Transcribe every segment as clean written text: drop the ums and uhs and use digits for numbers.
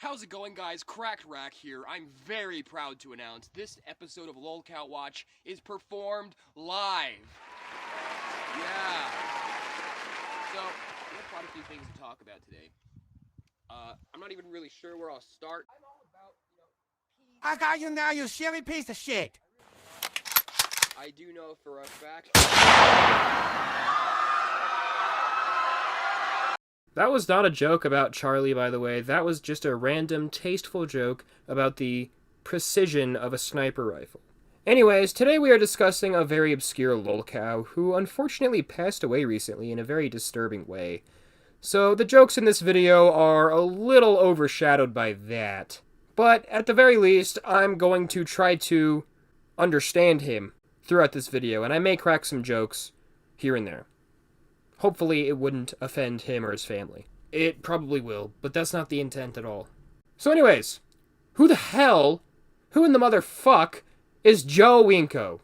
How's it going, guys? Cracked Rack here. I'm very proud to announce this episode of Lolcow Watch is performed live. Yeah. So, we have quite a few things to talk about today. I'm not even really sure where I'll start. I'm all about, I got you now, you silly piece of shit. I do know for a fact. That was not a joke about Charlie, by the way. That was just a random, tasteful joke about the precision of a sniper rifle. Anyways, today we are discussing a very obscure lolcow who unfortunately passed away recently in a very disturbing way. So the jokes in this video are a little overshadowed by that. But at the very least, I'm going to try to understand him throughout this video, and I may crack some jokes here and there. Hopefully it wouldn't offend him or his family. It probably will, but that's not the intent at all. So anyways, who in the motherfuck is Joe Winko?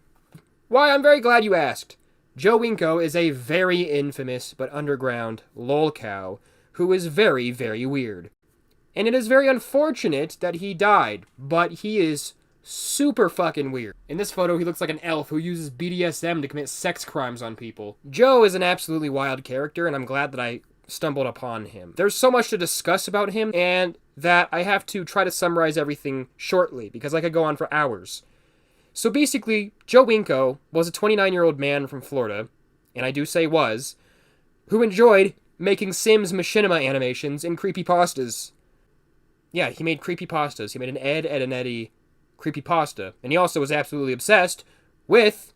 Why, I'm very glad you asked. Joe Winko is a very infamous but underground lolcow who is very, very weird. And it is very unfortunate that he died, but he is super fucking weird. In this photo, he looks like an elf who uses BDSM to commit sex crimes on people. Joe is an absolutely wild character, and I'm glad that I stumbled upon him. There's so much to discuss about him, and that I have to try to summarize everything shortly, because I could go on for hours. So basically, Joe Winko was a 29-year-old man from Florida, and I do say was, who enjoyed making Sims machinima animations and creepypastas. Yeah, he made creepypastas. He made an Ed, and Eddie creepypasta. And he also was absolutely obsessed with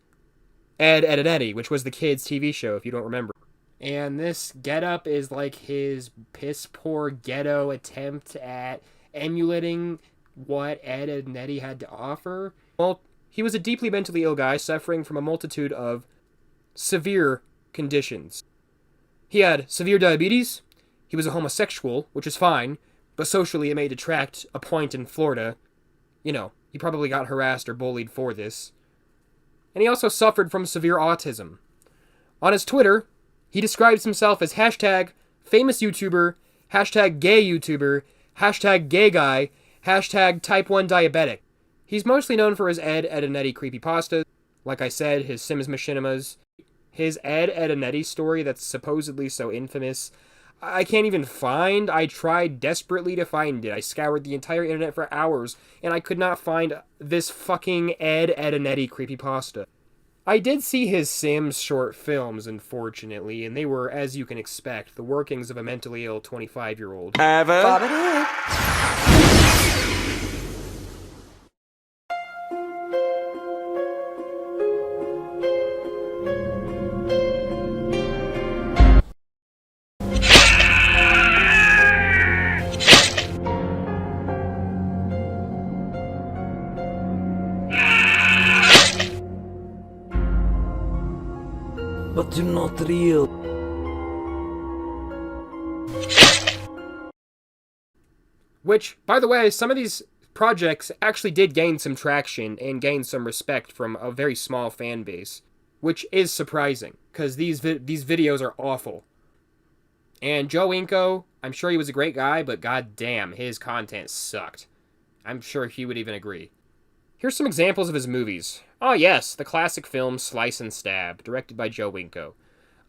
Ed, and Eddie, which was the kids' TV show, if you don't remember. And this getup is like his piss-poor ghetto attempt at emulating what Ed and Eddie had to offer. Well, he was a deeply mentally ill guy suffering from a multitude of severe conditions. He had severe diabetes, he was a homosexual, which is fine, but socially it may detract a point in Florida. You know, he probably got harassed or bullied for this. And he also suffered from severe autism. On his Twitter, he describes himself as hashtag famous YouTuber, hashtag gay YouTuber, hashtag gay guy, hashtag type 1 diabetic. He's mostly known for his Ed, and Eddie creepypastas. Like I said, his Sims machinimas. His Ed, and Eddie story that's supposedly so infamous, I can't even find. I tried desperately to find it. I scoured the entire internet for hours, and I could not find this fucking Ed, and Eddie creepypasta. I did see his Sims short films, unfortunately, and they were, as you can expect, the workings of a mentally ill 25-year-old. But they're not real. Which, by the way, some of these projects actually did gain some traction and gain some respect from a very small fan base, which is surprising, because these videos are awful. And Joe Winko, I'm sure he was a great guy, but goddamn, his content sucked. I'm sure he would even agree. Here's some examples of his movies. Oh yes, the classic film Slice and Stab, directed by Joe Winko.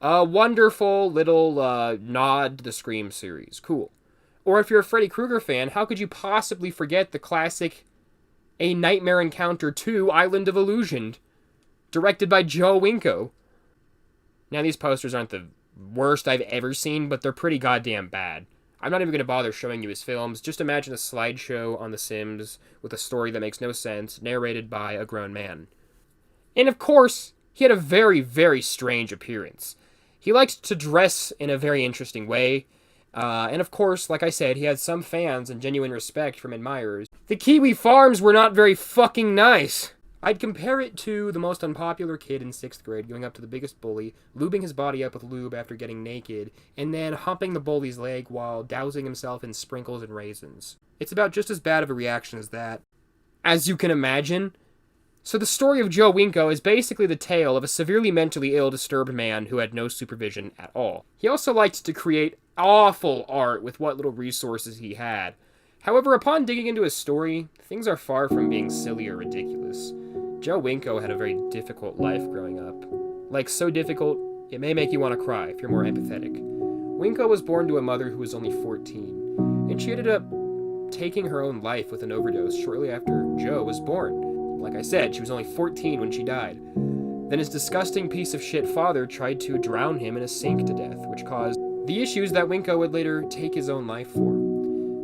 A wonderful little nod to the Scream series. Cool. Or if you're a Freddy Krueger fan, how could you possibly forget the classic A Nightmare Encounter 2 Island of Illusion, directed by Joe Winko. Now these posters aren't the worst I've ever seen, but they're pretty goddamn bad. I'm not even going to bother showing you his films. Just imagine a slideshow on The Sims with a story that makes no sense, narrated by a grown man. And of course, he had a very, very strange appearance. He liked to dress in a very interesting way. And of course, like I said, he had some fans and genuine respect from admirers. The Kiwi farms were not very fucking nice. I'd compare it to the most unpopular kid in 6th grade going up to the biggest bully, lubing his body up with lube after getting naked, and then humping the bully's leg while dousing himself in sprinkles and raisins. It's about just as bad of a reaction as that, as you can imagine. So the story of Joe Winko is basically the tale of a severely mentally ill, disturbed man who had no supervision at all. He also liked to create awful art with what little resources he had. However, upon digging into his story, things are far from being silly or ridiculous. Joe Winko had a very difficult life growing up. Like, so difficult, it may make you want to cry if you're more empathetic. Winko was born to a mother who was only 14, and she ended up taking her own life with an overdose shortly after Joe was born. Like I said, she was only 14 when she died. Then his disgusting piece of shit father tried to drown him in a sink to death, which caused the issues that Winko would later take his own life for.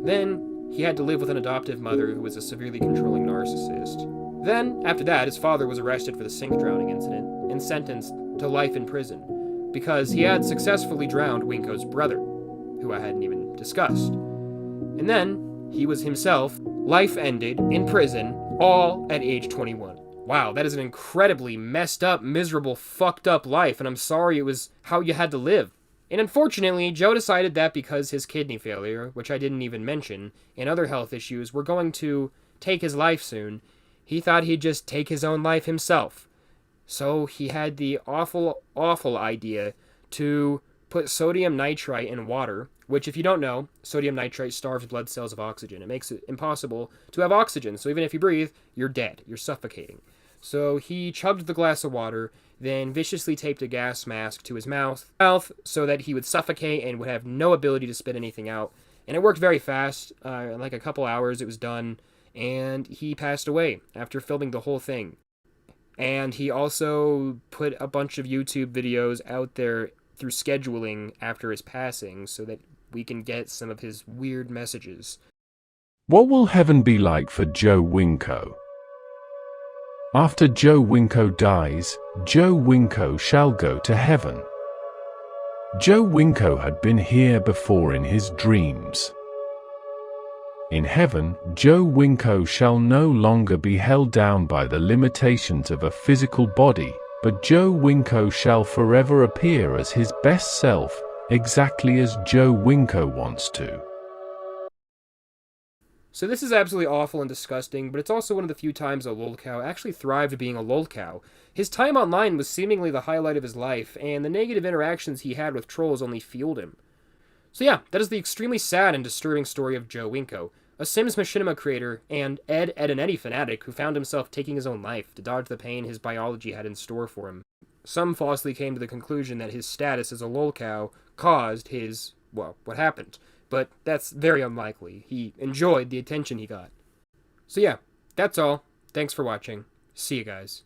Then, he had to live with an adoptive mother who was a severely controlling narcissist. Then, after that, his father was arrested for the sink drowning incident and sentenced to life in prison because he had successfully drowned Winko's brother, who I hadn't even discussed. And then, he was himself life ended in prison, all at age 21. Wow, that is an incredibly messed up, miserable, fucked up life, and I'm sorry it was how you had to live. And unfortunately, Joe decided that because his kidney failure, which I didn't even mention, and other health issues were going to take his life soon, he thought he'd just take his own life himself. So he had the awful, awful idea to put sodium nitrite in water, which, if you don't know, sodium nitrite starves blood cells of oxygen. It makes it impossible to have oxygen, so even if you breathe, you're dead. You're suffocating. So he chugged the glass of water, then viciously taped a gas mask to his mouth so that he would suffocate and would have no ability to spit anything out. And it worked very fast. In like a couple hours, it was done, and he passed away after filming the whole thing. And he also put a bunch of YouTube videos out there through scheduling after his passing so that we can get some of his weird messages. What will heaven be like for Joe Winko? After Joe Winko dies, Joe Winko shall go to heaven. Joe Winko had been here before in his dreams. In heaven, Joe Winko shall no longer be held down by the limitations of a physical body, but Joe Winko shall forever appear as his best self, exactly as Joe Winko wants to. So this is absolutely awful and disgusting, but it's also one of the few times a Lolcow actually thrived being a Lolcow. His time online was seemingly the highlight of his life, and the negative interactions he had with trolls only fueled him. So yeah, that is the extremely sad and disturbing story of Joe Winko, a Sims Machinima creator and Ed and Eddie fanatic who found himself taking his own life to dodge the pain his biology had in store for him. Some falsely came to the conclusion that his status as a Lolcow caused his, well, what happened. But that's very unlikely. He enjoyed the attention he got. So yeah, that's all. Thanks for watching. See you guys.